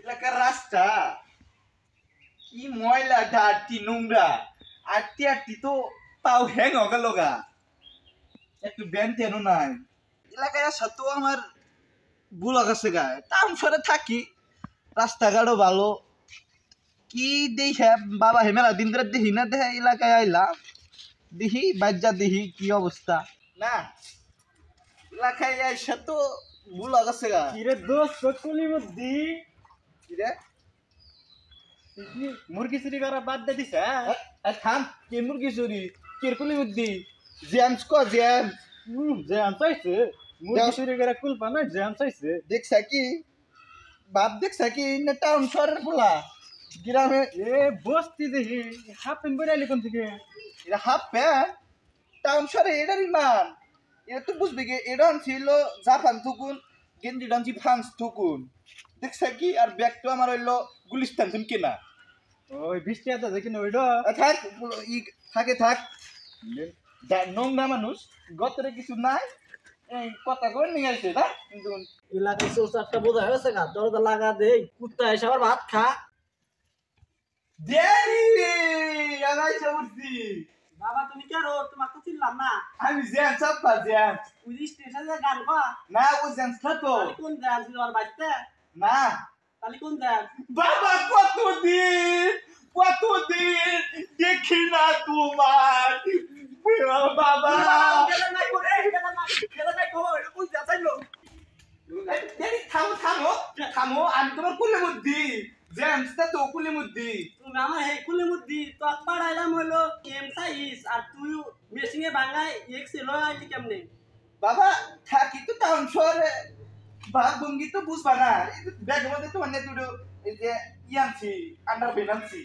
এলাকার রাস্তা কি ময়লা ডাটি নোংরা আটটি আটটি তো পাও হ্যাং হয়ে গেল গা একটু ব্যান তেনো নাই এলাকায় আসা তো আমার ভুল গেছে গা টাউন শহরে থাকি রাস্তাঘাটও ভালো কি দেখে বাবা হে মেলা দিন ধরে দেখি না দেখে এলাকায় আইলাম দেখি বাজ্যা দেখি কি অবস্থা না এলাকায় আইসা তো ভুল গেছে গা কিরে দোস্ত কলি মধ্যে কিরে মুরগি চুরি করা বাদ দে দিছে থাম কে মুরগি চুরি কিরকুলি বুদ্ধি জেমস কো জেমস যে আনসাইছে মুরগি চুরি করে কুলপা না যে আনসাইছে দেখছা কি বাপ দেখছা কি না টাউন শহরের পোলা গ্রামে এ বস্তি দেখি হাফ প্যান্ট পরে আইলি কোন থেকে এটা হাফ প্যান্ট টাউন শহরে এটারই মান এটা তো বুঝবি কি এটা ছিল জাপান থুকুন গেঞ্জি ডানছি ফ্রান্স থুকুন দেখছা কি আর ব্যাগটা আমার হইলো গুলিস্তান থুন কেনা ওই বৃষ্টি আছে দেখি না ওইটা থাক ই থাকে থাক নোংরা মানুষ গতরে কিছু নাই এই কথা করে নিয়ে আসে না কিন্তু এলাকায় চৌচারটা বোঝা হয়েছে গা দরজা লাগা দেই কুত্তা এসে আবার ভাত খা দেরি আমি উঠছি বাবা তুমি কেন তোমার তো চিনলাম না আমি জ্যাম চাপা জ্যাম ওই স্টেশনে গান গা না ও জ্যাম খাতো কোন গান ছিল আমার বাড়িতে না তাহলে কোন গান বাবা কতদিন দেখি না তোমার বাবা থামো আমি তোমার কুলে বুদ্ধি জেমস তো কুলে বুদ্ধি তুমি আমার হে কুলে মুদ্দি তো পাড়াইলাম হলো এম সাইজ আর তুই মেশিনে বাঙাই এক্সেল আইলি কেমনে বাবা থাকি তো টাউন শহরে ভাব ভঙ্গি তো বুঝবা না ব্যাগের মধ্যে তো অনেক দুটো এই যে ইয়ানছি আন্ডার বেনান্সি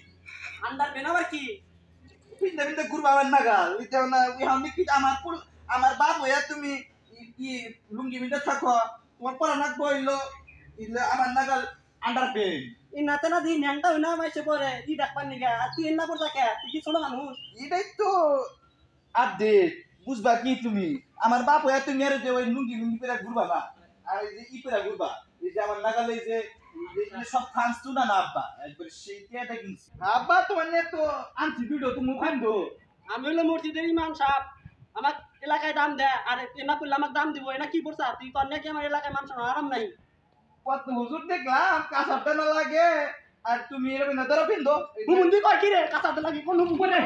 আন্ডার পেন আবার কি পিন্ডা পিন্ডা ঘুরবা আমার নাগাল ওইটা না ওই আমি কি আমার বাপ হইয়া তুমি কি লুঙ্গি পিন্ডা থাকো তোমার পড়ানাক বইলো ইলে আমার নাগাল আন্ডার পেন ইনাতে না দিন ন্যাংটা হইনা মাইছে পরে ই ডাকপার নিগা আর তুই এন্না পড়তা কে তুই কি ছোট মানুষ এটাই তো আপডেট বুঝবা কি তুমি আমার বাপ হইয়া তুমি আর যে ওই লুঙ্গি লুঙ্গি পেরা ঘুরবা না আর এই যে ই পেরা ঘুরবা এই যে আমার নাগালে যে সব ফ্রান্স তো না আব্বা একবার সেই টিয়াটা কিনছি আব্বা তো মানে তো আনছি ভিডিও তুমি ফান্দো আমি হলো মসজিদের ইমাম সাহেব আমার এলাকায় দাম দেয় আর এনা করলে আমাকে দাম দিব এনা কি করছা তুই কর নাকি আমার এলাকায় মানুষ আরাম নাই কত হুজুর দেখলাম কাঁচাটা না লাগে আর তুমি এরকম না ধরো পিন্দো হুমুন্দি কয় কি রে কাঁচাতে লাগি কোন উপরে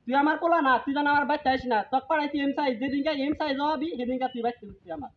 তুই আমার পোলা না তুই জানা আমার বাচ্চা আইস না তক পাড়াই তুই এম সাইজ যেদিনকে এম সাইজ হবি সেদিনকে তুই বাচ্চা আমার